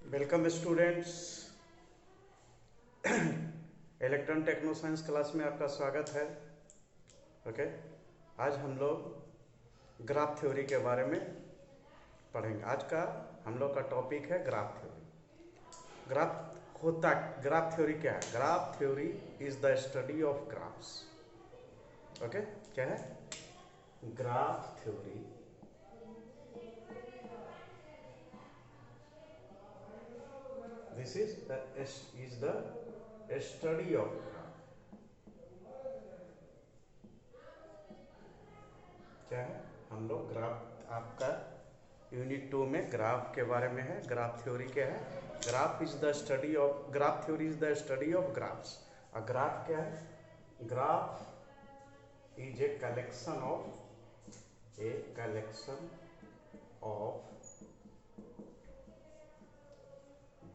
Welcome students. Electron techno science class में आपका स्वागत है। ओके, आज हम लोग ग्राफ थ्योरी के बारे में पढ़ेंगे। आज का हम लोग का टॉपिक है ग्राफ थ्योरी। ग्राफ थ्योरी क्या है? Graph theory is the study of graphs. Okay, क्या है graph theory? This is the study of graph। क्या है? हम लोग ग्राफ, आपका यूनिट 2 में ग्राफ के बारे में है। ग्राफ थ्योरी क्या है? Graph theory is the study of graphs. और ग्राफ क्या है? Graph is a collection of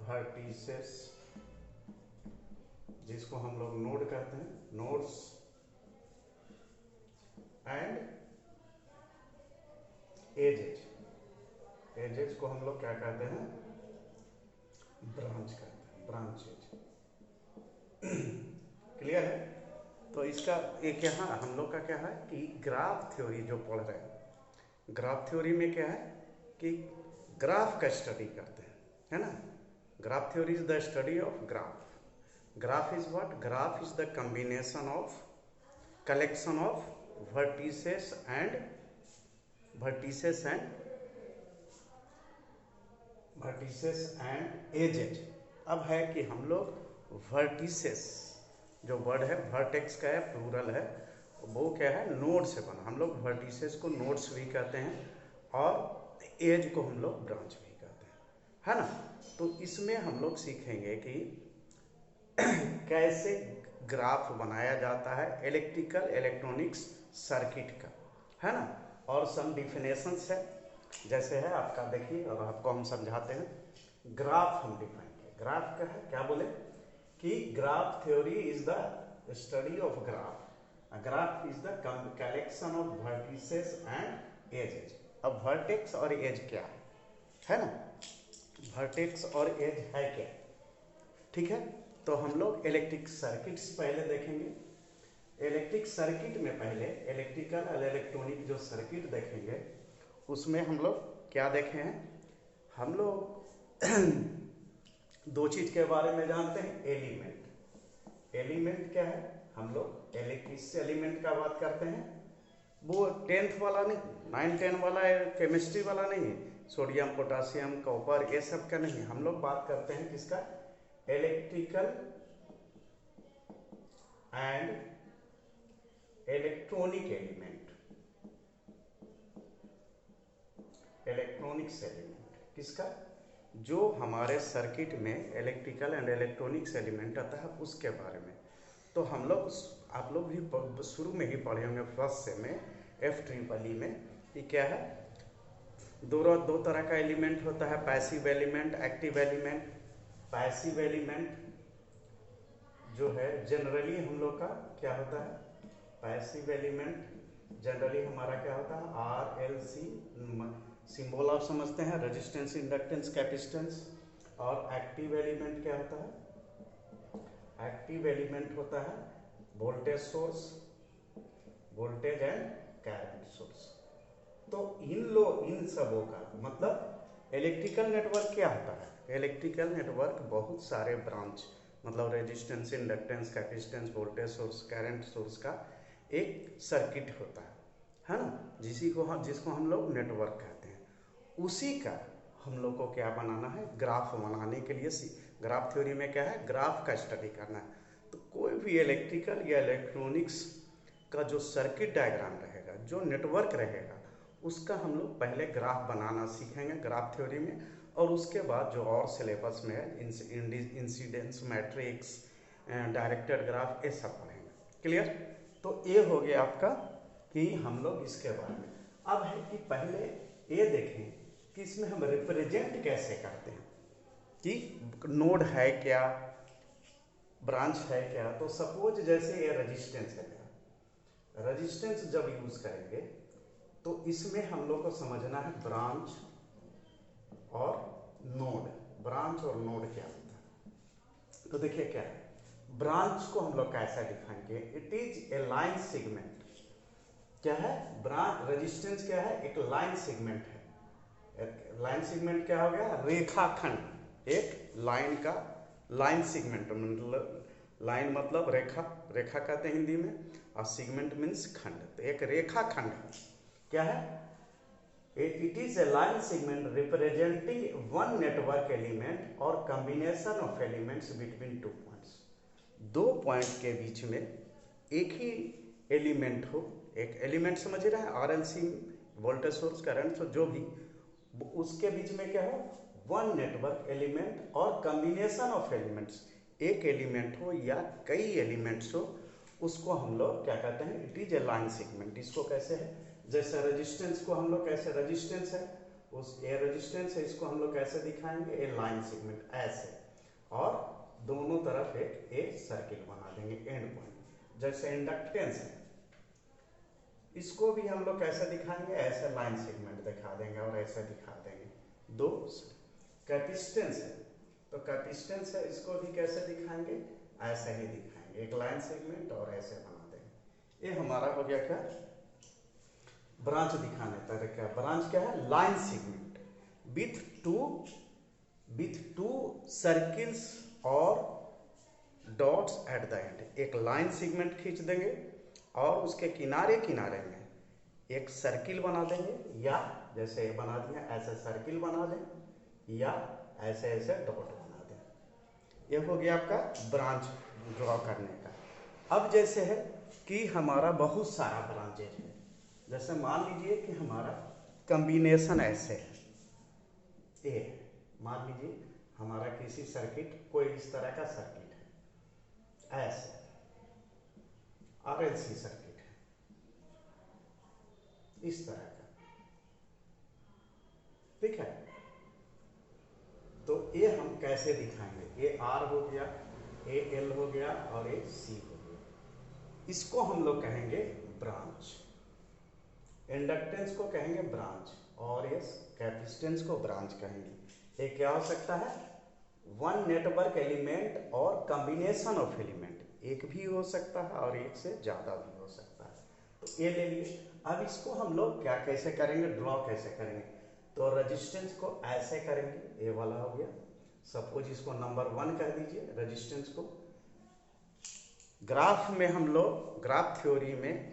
vertices, जिसको हम लोग नोड कहते हैं, नोड्स, एंड एजेज को हम लोग क्या कहते हैं? ब्रांच कहते हैं, ब्रांचेज। क्लियर है? तो इसका एक यहाँ हम लोग का क्या है कि ग्राफ थ्योरी जो पढ़ रहे हैं, ग्राफ थ्योरी में क्या है कि ग्राफ का स्टडी करते हैं, है ना। Graph theory is the study of graph. Graph is what? Graph is the combination of collection of vertices and edges. अब है कि हम लोग वर्टिसेस, जो वर्ड है वर्टेक्स का है, प्लूरल है, वो क्या है? नोड से बना। हम लोग वर्टिसेस को नोड्स भी कहते हैं और एज को हम लोग ब्रांच भी कहते हैं, है ना। तो इसमें हम लोग सीखेंगे कि कैसे ग्राफ बनाया जाता है इलेक्ट्रॉनिक्स सर्किट का, है ना। और सम डिफिनेशंस है, जैसे है आपका, देखिए, और आपको हम समझाते हैं। ग्राफ हम डिफाइन किए। ग्राफ क्या है? क्या बोले कि graph theory is the study of graph. Graph is the collection of vertices and edges. अब वर्टेक्स और एज क्या है ना। वर्टेक्स और एज है क्या? ठीक है, तो हम लोग इलेक्ट्रिक सर्किट्स पहले देखेंगे। इलेक्ट्रिक सर्किट में पहले इलेक्ट्रिकल और इलेक्ट्रॉनिक जो सर्किट देखेंगे, उसमें हम लोग क्या देखे हैं? हम लोग दो चीज के बारे में जानते हैं। एलिमेंट क्या है? हम लोग इलेक्ट्रिक एलिमेंट का बात करते हैं। वो 10th वाला नहीं, 9-10 वाला केमिस्ट्री वाला नहीं, सोडियम पोटासियम कॉपर ये सब का नहीं। हम लोग बात करते हैं किसका? Electrical and electronic element. Electronics element किसका? जो हमारे सर्किट में इलेक्ट्रिकल एंड इलेक्ट्रॉनिक्स एलिमेंट आता है, उसके बारे में। तो हम लोग, आप लोग भी शुरू में ही पढ़े होंगे फर्स्ट से में F-ट्रिपल में, ये क्या है? दो तरह का एलिमेंट होता है, passive element, active element. Passive element जो है जनरली हम लोग का क्या होता है? पैसिव एलिमेंट जनरली हमारा क्या होता है? RLC, सिंबल आप समझते हैं, रेजिस्टेंस, इंडक्टेंस, कैपेसिटेंस। और एक्टिव एलिमेंट क्या होता है? एक्टिव एलिमेंट होता है voltage source, voltage and current source. तो इन सबों का मतलब इलेक्ट्रिकल नेटवर्क क्या होता है? इलेक्ट्रिकल नेटवर्क बहुत सारे ब्रांच, मतलब resistance, inductance, capacitance, voltage source, current source का एक सर्किट होता है ना, जिसको हम लोग नेटवर्क कहते हैं। उसी का हम लोग को क्या बनाना है? ग्राफ बनाने के लिए ग्राफ थ्योरी में क्या है? ग्राफ का स्टडी करना है। तो कोई भी इलेक्ट्रिकल या इलेक्ट्रॉनिक्स का जो सर्किट डायग्राम रहेगा, जो नेटवर्क रहेगा, उसका हम लोग पहले ग्राफ बनाना सीखेंगे ग्राफ थ्योरी में। और उसके बाद जो और सिलेबस में है, इंसिडेंस मैट्रिक्स, डायरेक्टेड ग्राफ, ये सब पढ़ेंगे। क्लियर? तो ये हो गया आपका कि हम लोग इसके बारे में। अब है कि पहले ये देखें कि इसमें हम रिप्रेजेंट कैसे करते हैं कि नोड है क्या, ब्रांच है क्या। तो सपोज जैसे ये रेजिस्टेंस है, रेजिस्टेंस जब यूज करेंगे तो इसमें हम लोग को समझना है ब्रांच और नोड। ब्रांच और नोड क्या होता है। तो देखिए क्या है, ब्रांच को हम लोग कैसा दिखाएंगे, it is a line segment. क्या है, ब्रांच रेजिस्टेंस क्या है, एक लाइन सेगमेंट है। एक लाइन सेगमेंट क्या हो गया, रेखाखंड, एक लाइन का लाइन सेगमेंट, मतलब लाइन मतलब रेखा, रेखा कहते हैं हिंदी में, और सेगमेंट मीन्स खंड। तो एक रेखा खंड क्या है, it is a line segment representing one network element और combination of elements between two points. दो पॉइंट के बीच में एक ही एलिमेंट हो, एक एलिमेंट समझ रहे हैं, RLC voltage source, current source, जो भी, उसके बीच में क्या हो, वन नेटवर्क एलिमेंट और कॉम्बिनेशन ऑफ एलिमेंट्स, एक एलिमेंट हो या कई एलिमेंट्स हो, उसको हम लोग क्या कहते हैं, it is a line segment. इसको कैसे है, जैसे रेजिस्टेंस को हम लोग कैसे, रेजिस्टेंस है, उस ए रेजिस्टेंस है, इसको हम लोग कैसे दिखाएंगे, ए लाइन सेगमेंट ऐसे, और दोनों तरफ एक सर्किल बना देंगे एंड पॉइंट। जैसे इंडक्टेंस है, इसको भी हम लोग कैसे दिखाएंगे, ऐसे लाइन सेगमेंट दिखा देंगे और ऐसे दिखा देंगे दो। कैपेसिटेंस है, तो कैपेसिटेंस है, इसको भी कैसे दिखाएंगे, ऐसे ही दिखाएंगे, एक लाइन सेगमेंट और ऐसे बना देंगे। ये हमारा हो गया क्या, ब्रांच दिखाने तरीका। ब्रांच क्या है, line segment with to circles और डॉट्स एट द एंड। एक लाइन सेगमेंट खींच देंगे और उसके किनारे किनारे में एक सर्किल बना देंगे, या जैसे बना दिया ऐसे सर्किल बना दें, या ऐसे ऐसे डॉट बना दें। ये हो गया आपका ब्रांच ड्रॉ करने का। अब जैसे है कि हमारा बहुत सारा ब्रांचेज है, जैसे मान लीजिए कि हमारा कॉम्बिनेशन ऐसे है, ए, मान लीजिए हमारा किसी सर्किट, कोई इस तरह का सर्किट है, ऐसे RLC सर्किट है, इस तरह का, ठीक है। तो ये हम कैसे दिखाएंगे, ये R हो गया, ये L हो गया और ये C हो गया, इसको हम लोग कहेंगे ब्रांच। इंडक्टेंस को कहेंगे ब्रांच, और ये कैपेसिटेंस को ब्रांच कहेंगे। ये क्या हो सकता है, वन नेटवर्क एलिमेंट और कॉम्बिनेशन ऑफ एलिमेंट, एक भी हो सकता है और एक से ज़्यादा भी हो सकता है। तो ये ले लिए। अब इसको हम लोग क्या कैसे करेंगे, ड्रॉ कैसे करेंगे, तो रेजिस्टेंस को ऐसे करेंगे, ये वाला हो गया, सपोज इसको नंबर 1 कर दीजिए रेजिस्टेंस को। ग्राफ में हम लोग, ग्राफ थ्योरी में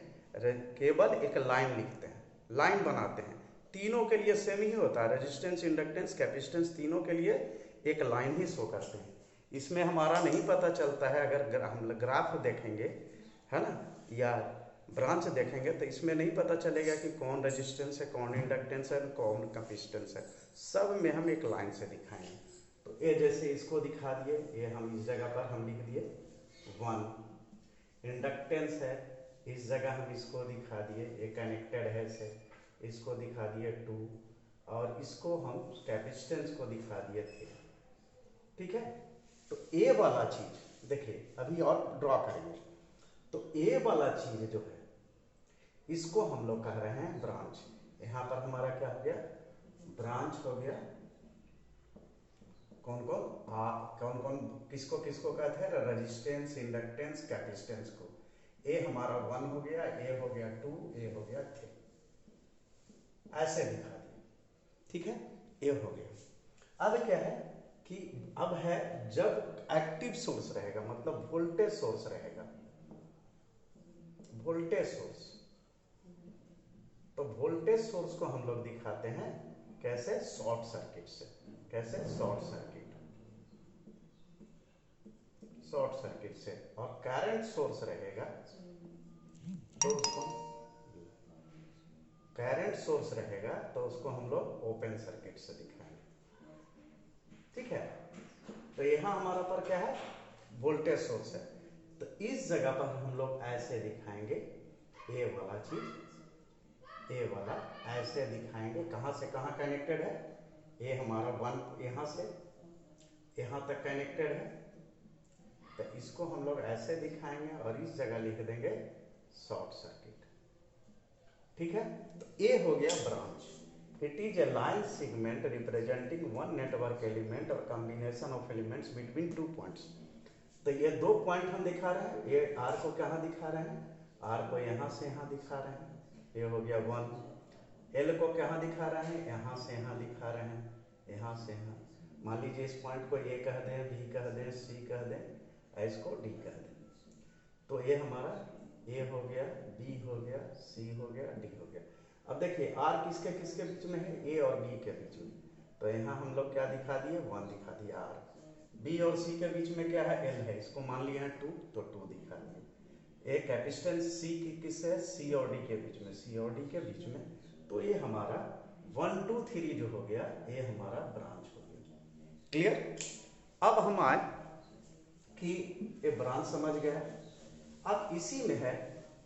केवल एक लाइन लिखते हैं, लाइन बनाते हैं, तीनों के लिए सेम ही होता है, रेजिस्टेंस, इंडक्टेंस, कैपेसिटेंस, तीनों के लिए एक लाइन ही शो करते हैं। इसमें हमारा नहीं पता चलता है, अगर हम ग्राफ देखेंगे, है ना, या ब्रांच देखेंगे, तो इसमें नहीं पता चलेगा कि कौन रेजिस्टेंस है, कौन इंडक्टेंस है, कौन कैपेसिटेंस है, सब में हम एक लाइन से दिखाएंगे। तो ये जैसे इसको दिखा दिए, ये हम इस जगह पर हम लिख दिए 1, इंडक्टेंस है, इस जगह हम इसको दिखा दिए, ये कनेक्टेड है से, इसको दिखा दिए 2, और इसको हम कैपेसिटेंस को दिखा दिए 3, ठीक है। तो ए वाला चीज देखिए, अभी और ड्रॉ करेंगे, तो ए वाला चीज जो है, इसको हम लोग कह रहे हैं ब्रांच। यहां पर हमारा क्या हो गया, ब्रांच हो गया। कौन कौन किसको किसको कहते हैं, रेजिस्टेंस, इंडक्टेंस, कैपेसिटेंस को। ए हमारा 1 हो गया, ए हो गया 2, ए हो गया 3, ऐसे दिखा दिया, ठीक है, ए हो गया। अब क्या है कि अब है जब एक्टिव सोर्स रहेगा, मतलब वोल्टेज सोर्स रहेगा, वोल्टेज सोर्स, तो वोल्टेज सोर्स को हम लोग दिखाते हैं कैसे, शॉर्ट सर्किट से। कैसे, शॉर्ट सर्किट, शॉर्ट सर्किट से। और करंट सोर्स रहेगा, तो उसको करंट सोर्स रहेगा, तो उसको हम लोग ओपन सर्किट से दिखाएंगे, ठीक है। तो यहां हमारा पर क्या है, वोल्टेज सोर्स है, तो इस जगह पर हम लोग ऐसे दिखाएंगे, ए वाला चीज, ए वाला ऐसे दिखाएंगे, कहां से कहां कनेक्टेड है, ये हमारा 1 यहां से यहां तक कनेक्टेड है, तो इसको हम लोग ऐसे दिखाएंगे और इस जगह लिख देंगे शॉर्ट सर्किट, ठीक है। तो ये हो गया branch, it is a line segment representing one network element और combination of elements between 2 points. तो ये 2 पॉइंट हम दिखा रहे हैं, ये आर को कहाँ दिखा रहे हैं, आर को यहाँ से यहाँ दिखा रहे हैं, ये हो गया 1। एल को कहाँ दिखा रहे हैं, यहाँ से यहाँ दिखा रहे हैं, यहाँ से यहाँ। मान लीजिए इस पॉइंट को ए कह दें, बी कह दें, सी कह दें, इसको डी कह दें। तो ये हमारा ए हो गया, बी हो गया, सी हो गया, डी हो गया। अब देखिए आर किसके किसके बीच में है, ए और बी के बीच में। तो यहाँ हम लोग क्या दिखा दिए, 1 दिखा दिया आर। बी और सी के बीच में क्या है, एल है, इसको मान लिया है 2, तो 2 दिखा दिए। एक कैपेसिटेंस सी की किससे है, सी और डी के बीच में, सी और डी के बीच में। तो ये हमारा 1 2 3 जो हो गया, ये हमारा ब्रांच हो गया। क्लियर। अब हम आए कि ये ब्रांच समझ गया। अब इसी में है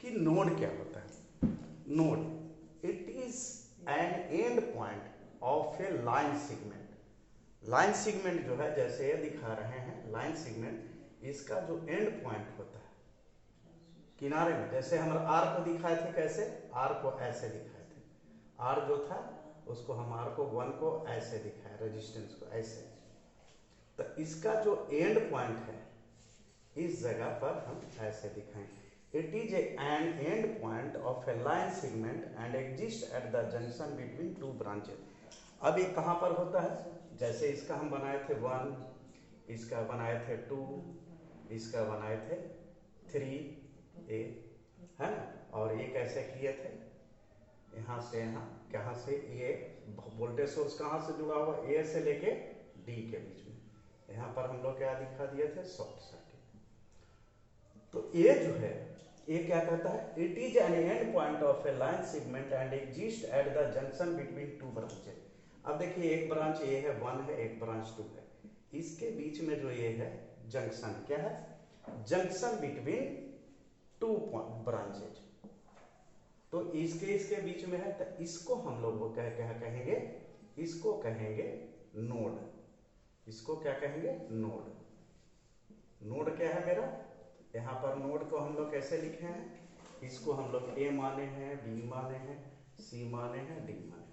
कि नोड क्या होता है। Node it is an and point of A line segment. Line segment जो है, जैसे ये दिखा रहे हैं लाइन सेगमेंट, इसका जो एंड पॉइंट होता है किनारे में, जैसे हम आर को दिखाए थे, कैसे आर को ऐसे दिखाए थे, आर जो था उसको हम आर को 1 को ऐसे दिखाए, रेजिस्टेंस को ऐसे। तो इसका जो एंड पॉइंट है इस जगह पर हम ऐसे दिखाएंगे। It is an and point of A line segment and exist at the junction between 2 branches. अब ये कहाँ पर होता है, जैसे इसका हम बनाए थे 1, इसका बनाए थे 2, इसका बनाए थे 3A, है ना। और ये कैसे किए थे, यहाँ से यहाँ, कहाँ से, ये वोल्टेज सोर्स कहाँ से जुड़ा हुआ, ए से लेके डी के बीच में। यहाँ पर हम लोग क्या दिखा दिए थे, शॉर्ट सर्किट। तो ये जो है, ये क्या कहता है, it is an and point of A line segment and exist at the junction between 2 branches. अब देखिए एक ब्रांच ये है 1 है, एक ब्रांच 2 है, इसके बीच में जो ये है जंक्शन, क्या है, जंक्शन बिटवीन 2 ब्रांचेज। तो इसके बीच में है, तो इसको हम लोग वो क्या कहेंगे, इसको कहेंगे नोड। इसको क्या कहेंगे, नोड। नोड क्या है मेरा, यहाँ पर नोड को हम लोग कैसे लिखे हैं, इसको हम लोग ए माने हैं, बी माने हैं, सी माने हैं, डी माने हैं।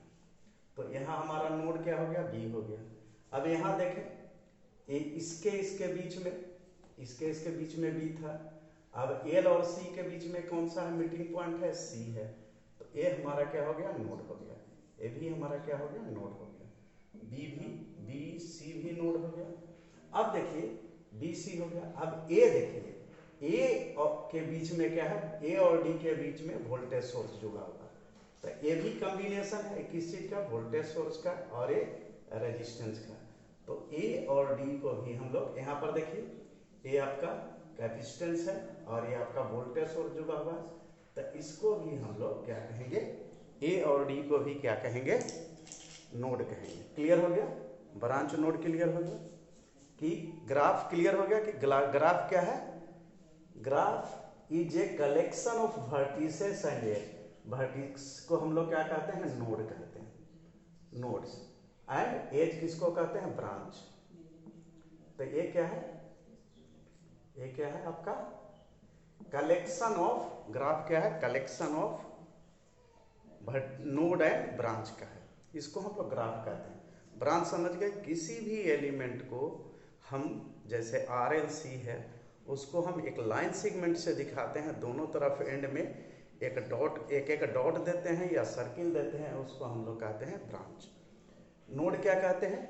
तो यहाँ हमारा नोड क्या हो गया, बी हो गया। अब यहाँ देखें, इसके बीच में, इसके बीच में बी था। अब एल और सी के बीच में कौन सा है, मीटिंग पॉइंट है, सी है। तो ए हमारा क्या हो गया, नोड हो गया। ए भी हमारा क्या हो गया, नोड हो गया। बी सी भी नोड हो गया। अब देखिए बी सी हो गया। अब ए देखिए, ए के बीच में क्या है, ए और डी के बीच में वोल्टेज सोर्स जुड़ा हुआ है। तो ये भी कॉम्बिनेशन है किस चीज का, वोल्टेज सोर्स का और ये रेजिस्टेंस का। तो ए और डी को भी हम लोग यहाँ पर देखिए, ये आपका कैपेसिटेंस है और ये आपका वोल्टेज सोर्स जुड़ा हुआ है। तो इसको भी हम लोग क्या कहेंगे, ए और डी को भी क्या कहेंगे, नोड कहेंगे। क्लियर हो गया, ब्रांच नोड क्लियर हो गया कि ग्राफ क्लियर हो गया कि ग्राफ क्या है, graph is a collection of vertices and edge. Vertex को हम लोग क्या कहते हैं, नोड कहते हैं, नोड्स। एंड एज किसको कहते हैं, ब्रांच। तो ये क्या है, ये क्या है आपका कलेक्शन ऑफ, ग्राफ क्या है, collection of node and branch का है, इसको हम लोग ग्राफ कहते हैं। ब्रांच समझ गए, किसी भी एलिमेंट को हम, जैसे आर एल सी है, उसको हम एक लाइन सेगमेंट से दिखाते हैं, दोनों तरफ एंड में एक डॉट, एक डॉट देते हैं या सर्किल देते हैं, उसको हम लोग कहते हैं ब्रांच। नोड क्या कहते हैं,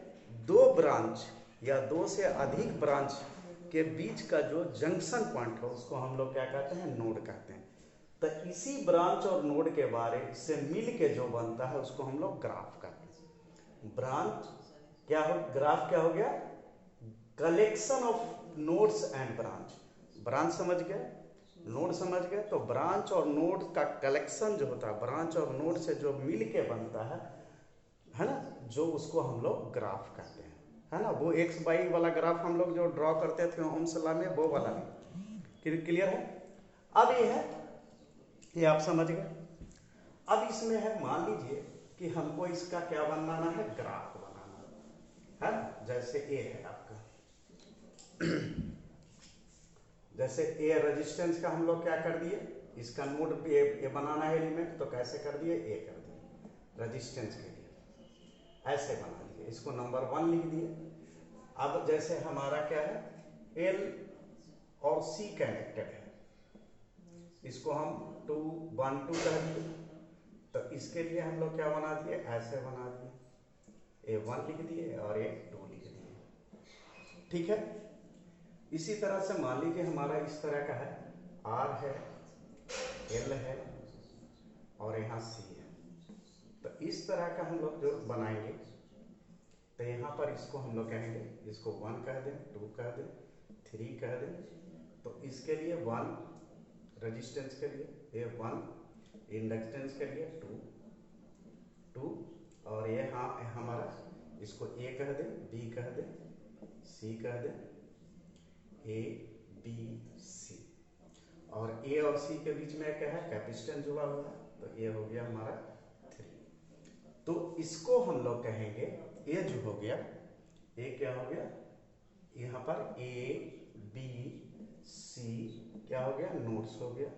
2 ब्रांच या 2 से अधिक ब्रांच के बीच का जो जंक्शन पॉइंट है, उसको हम लोग क्या कहते हैं, नोड कहते हैं। तो इसी ब्रांच और नोड के बारे से मिल के जो बनता है उसको हम लोग ग्राफ कहते हैं। ब्रांच क्या हो, ग्राफ क्या हो गया, collection of nodes and branch. Branch समझ गए, नोड समझ गए, तो ब्रांच और नोड का कलेक्शन जो होता है, ब्रांच और नोड से जो मिल के बनता है ना, जो उसको हम लोग ग्राफ कहते हैं, है ना। वो एक्स वाई वाला ग्राफ हम लोग जो ड्रॉ करते थे ओम्स लॉ में, वो वाला नहीं। क्लियर है। अब ये है, ये आप समझ गए। अब इसमें है, मान लीजिए कि हमको इसका क्या बनाना है, ग्राफ बनाना है ना। जैसे ए है आपका, जैसे ए रेजिस्टेंस का हम लोग क्या कर दिए, इसका नोड ए बनाना है एलिमेंट, तो कैसे कर दिए, ए कर दिए रेजिस्टेंस के लिए। ऐसे बना दिए, इसको नंबर 1 लिख दिए। अब जैसे हमारा क्या है, एल और सी कनेक्टेड है, इसको हम 2 1 2 कह दिए, तो इसके लिए हम लोग क्या बना दिए, ऐसे बना दिए, A1 लिख दिए और A2 लिख दिए। ठीक है, इसी तरह से मान लीजिए हमारा इस तरह का है, R है, L है और यहाँ C है, तो इस तरह का हम लोग जो बनाएंगे, तो यहाँ पर इसको हम लोग कहेंगे, इसको 1 कह दें, 2 कह दें, 3 कह दें, तो इसके लिए 1 रेजिस्टेंस के लिए, ये 1 इंडक्टेंस के लिए 2 और ये हाँ हमारा इसको A कह दें, B कह दें, C कह दें, A B C, और A और C के बीच में क्या है, कैपेसिटेंस जुड़ा हुआ है, तो ये हो गया हमारा 3। तो इसको हम लोग कहेंगे, ये जो हो गया, ये क्या हो गया, यहाँ पर A B C क्या हो गया, नोड्स हो गया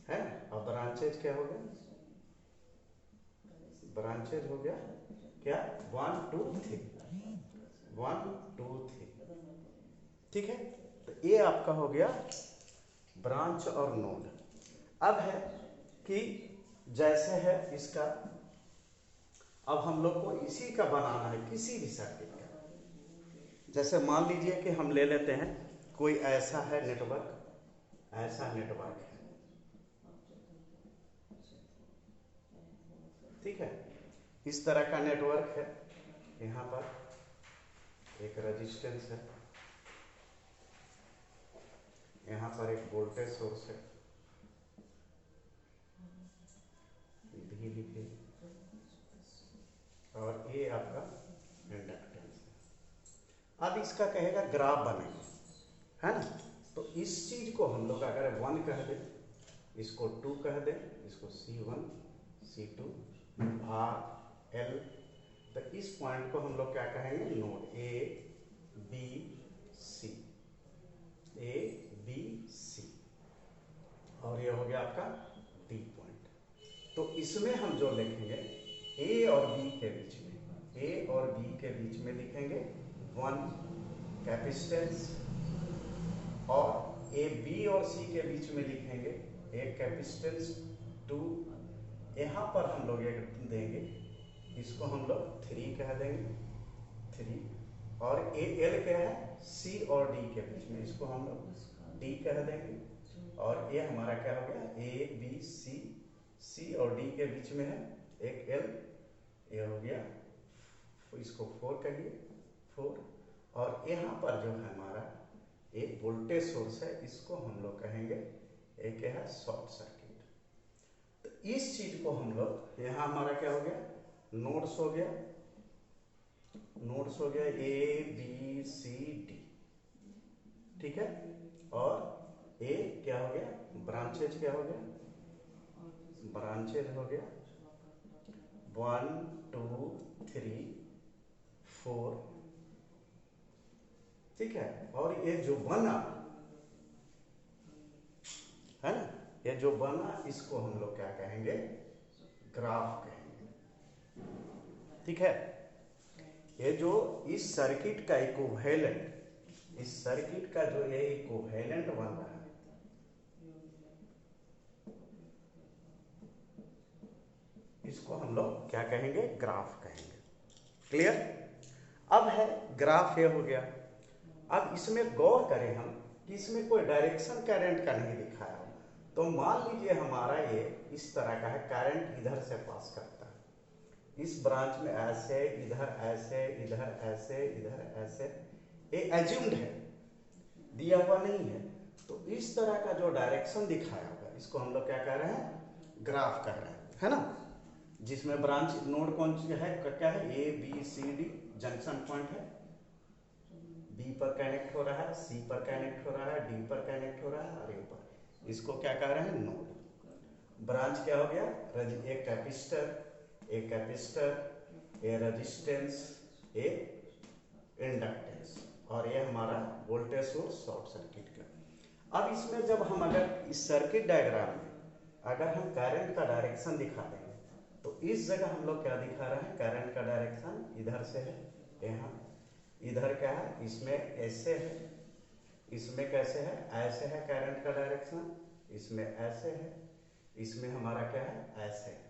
है। अब ब्रांचेज क्या हो गया, ब्रांचेज हो गया क्या, 1 2 3 1 2 3। ठीक है, तो ये आपका हो गया ब्रांच और नोड। अब है कि जैसे है इसका, अब हम लोग को इसी का बनाना है किसी भी सर्किट का। जैसे मान लीजिए कि हम ले लेते हैं कोई ऐसा है नेटवर्क, ऐसा नेटवर्क है, ठीक है, इस तरह का नेटवर्क है, यहाँ पर एक रेजिस्टेंस है, यहाँ पर एक वोल्टेज सोर्स है, भी लिखिए, और ये आपका इंडक्टेंस है। अब इसका कहेगा ग्राफ बनेगा, है ना, तो इस चीज को हम लोग अगर 1 कह दें, इसको 2 कह दें, इसको C1 C2 R L, तो इस पॉइंट को हम लोग क्या कहेंगे, node A B C, A B C, और ये हो गया आपका D पॉइंट। तो इसमें हम जो लिखेंगे A और B के बीच में, A और B के बीच में लिखेंगे 1 कैपेसिटेंस, और A B और C के बीच में लिखेंगे एक कैपेसिटेंस 2, यहाँ पर हम लोग एक देंगे, इसको हम लोग 3 कह देंगे 3, और A L क्या है, C और D के बीच में, इसको हम लोग D कह देंगे, और ये हमारा क्या हो गया, A B C, C और D के बीच में है एक L, ये हो गया, इसको 4 कहिए 4, और यहाँ पर जो है हमारा एक वोल्टेज सोर्स है, इसको हम लोग कहेंगे एक क्या है, शॉर्ट सर्किट। तो इस चीज को हम लोग, यहाँ हमारा क्या हो गया, नोड्स हो गया, नोड्स हो गया A B C D, ठीक है, और A क्या हो गया, ब्रांचेज क्या हो गया, ब्रांचेज हो गया 1 2 3 4, ठीक है, और ये जो बना है ना, ये जो बना, इसको हम लोग क्या कहेंगे, ग्राफ कहेंगे। ठीक है, ये जो इस सर्किट का इक्विवेलेंट, इस सर्किट का जो ये इक्विवेलेंट बन रहा है, इसको हम लोग क्या कहेंगे, ग्राफ कहेंगे। क्लियर? अब है ग्राफ ये हो गया। अब इसमें गौर करें हम कि इसमें कोई डायरेक्शन करंट का नहीं दिखाया हो, तो मान लीजिए हमारा ये इस तरह का है, करंट इधर से पास करता है, इस ब्रांच में ऐसे, इधर ऐसे, इधर ऐसे, इधर ऐसे, ये एज्यूम्ड है, दिया हुआ नहीं है, तो इस तरह का जो डायरेक्शन दिखाया होगा, इसको हम लोग क्या कह रहे हैं, ग्राफ कह रहे हैं, है ना, जिसमें ब्रांच नोड कौन सी है, क्या है, A B C D junction point है, B पर कनेक्ट हो रहा है, C पर कनेक्ट हो रहा है, D पर कनेक्ट हो रहा है, और A पर, इसको क्या कह रहे हैं, नोड। ब्रांच क्या हो गया, एक कैपेसिटर, एक कैपेसिटर, ए रेजिस्टेंस, एक इंडक्टेंस, और ये हमारा वोल्टेज सोर्स शॉर्ट सर्किट का। अब इसमें जब हम अगर इस सर्किट डायग्राम में अगर हम करंट का डायरेक्शन दिखा देंगे, तो इस जगह हम लोग क्या दिखा रहे हैं, करंट का डायरेक्शन इधर से है, यहाँ इधर क्या है, इसमें ऐसे है, इसमें कैसे है, ऐसे है करंट का डायरेक्शन, इसमें ऐसे है, इसमें हमारा क्या है, ऐसे है।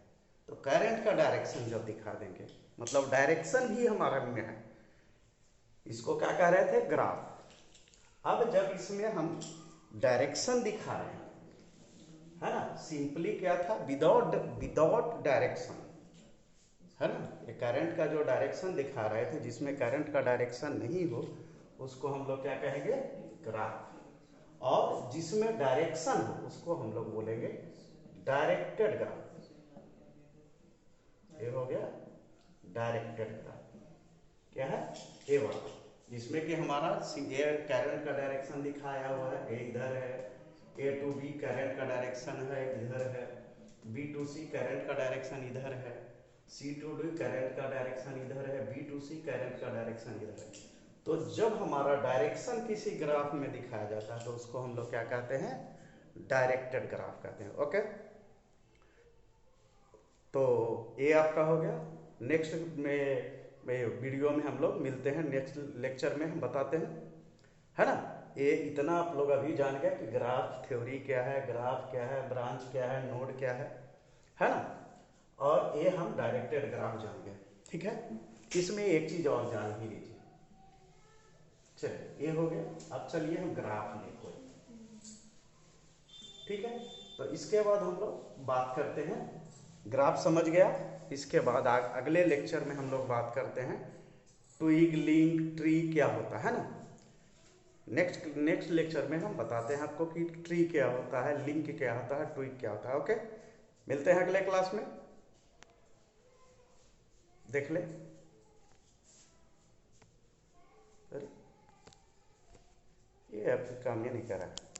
तो करंट का डायरेक्शन जब दिखा देंगे, मतलब डायरेक्शन ही हमारा में है, इसको क्या कह रहे थे, ग्राफ। अब जब इसमें हम डायरेक्शन दिखा रहे हैं, है ना, सिंपली क्या था, विदाउट डायरेक्शन, है ना, ये करंट का जो डायरेक्शन दिखा रहे थे, जिसमें करंट का डायरेक्शन नहीं हो उसको हम लोग क्या कहेंगे, ग्राफ। और जिसमें डायरेक्शन हो उसको हम लोग बोलेंगे डायरेक्टेड ग्राफ। ये हो गया डायरेक्टेड ग्राफ, क्या है, ये वाला, जिसमें कि हमारा ये करंट का डायरेक्शन दिखाया हुआ है, ये इधर है, ए टू बी करंट का डायरेक्शन है इधर है, बी टू सी करंट का डायरेक्शन इधर है, सी टू डी करंट का डायरेक्शन इधर है, बी टू सी करंट का डायरेक्शन इधर है। तो जब हमारा डायरेक्शन किसी ग्राफ में दिखाया जाता है तो उसको हम लोग क्या कहते हैं, डायरेक्टेड ग्राफ कहते हैं। ओके, तो ये आपका हो गया। नेक्स्ट में वीडियो में हम लोग मिलते हैं, नेक्स्ट लेक्चर में हम बताते हैं, है ना। ये इतना आप लोग अभी जान गए कि ग्राफ थ्योरी क्या है, ग्राफ क्या है, ब्रांच क्या है, नोड क्या है ना। और ये हम डायरेक्टेड ग्राफ जान गए, ठीक है। इसमें एक चीज और जान ही लीजिए, चलिए ये हो गया। अब चलिए हम ग्राफ लें कोई, ठीक है। तो इसके बाद हम लोग बात करते हैं, ग्राफ समझ गया, इसके बाद अगले लेक्चर में हम लोग बात करते हैं ट्विग, लिंक, ट्री क्या होता है ना। नेक्स्ट लेक्चर में हम बताते हैं आपको कि ट्री क्या होता है, लिंक क्या होता है, ट्विग क्या होता है। ओके, मिलते हैं अगले क्लास में, देख ले। ये अब काम ये नहीं कर रहा है।